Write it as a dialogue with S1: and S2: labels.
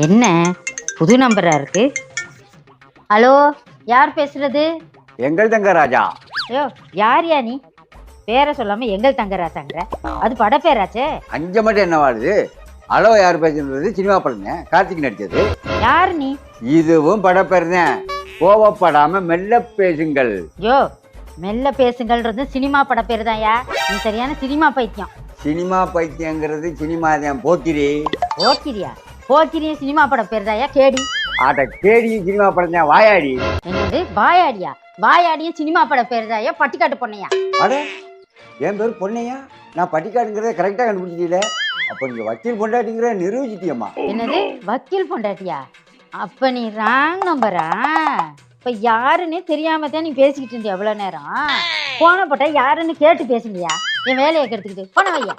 S1: என்ன புது நம்பரா இருக்கு? ஹலோ, யார் பேசுறது?
S2: எங்கள் தங்கராஜா.
S1: ஐயோ, யார் நீ? பேரை சொல்லாம எங்கள் தங்கராஜாங்கிற, அது பட பேராச்சே.
S2: அஞ்ச மட்டும் என்ன வாழுது? ஹலோ, யார் பேசுறது? சினிமா படங்க, கார்த்திக் நடிச்சது.
S1: யார் நீ?
S2: இதுவும் பட பேர் தான். கோவப்படாம மெல்ல பேசுங்கள்.
S1: யோ, மெல்ல பேசுங்கள்ன்றது சினிமா பட பேர் தான். நீ சரியான சினிமா பைத்தியம்.
S2: சினிமா பைத்தியங்கிறது சினிமா தான். போக்கிரி.
S1: போக்கிரியா? போக்கிரியும் சினிமா பட பேர் தான். கேடி.
S2: ஆட்ட கேடி சினிமா படம் தான். வாயாடி.
S1: என்னது வாயாடியா? வாயாடியும் சினிமா பட பேர் தான். பட்டிக்காட்டு பொண்ணையா?
S2: அட, என் பேர் பொண்ணையா? நான் பட்டிக்காடுங்கிறத கரெக்டா கண்டுபிடிச்சிட்டீல. அப்ப நீங்க வக்கீல் பொண்டாட்டிங்கிற நிரூபிச்சிட்டியம்மா.
S1: என்னது வக்கீல் பொண்டாட்டியா? அப்ப நீ ராங் நம்பரா? இப்ப யாருன்னு தெரியாம தான் நீ பேசிக்கிட்டு இருந்தியா எவ்வளவு நேரம்? போன போட்டா யாருன்னு கேட்டு பேசுங்கயா. என் வேலையை கெடுத்துக்கிட்டு போன வையா.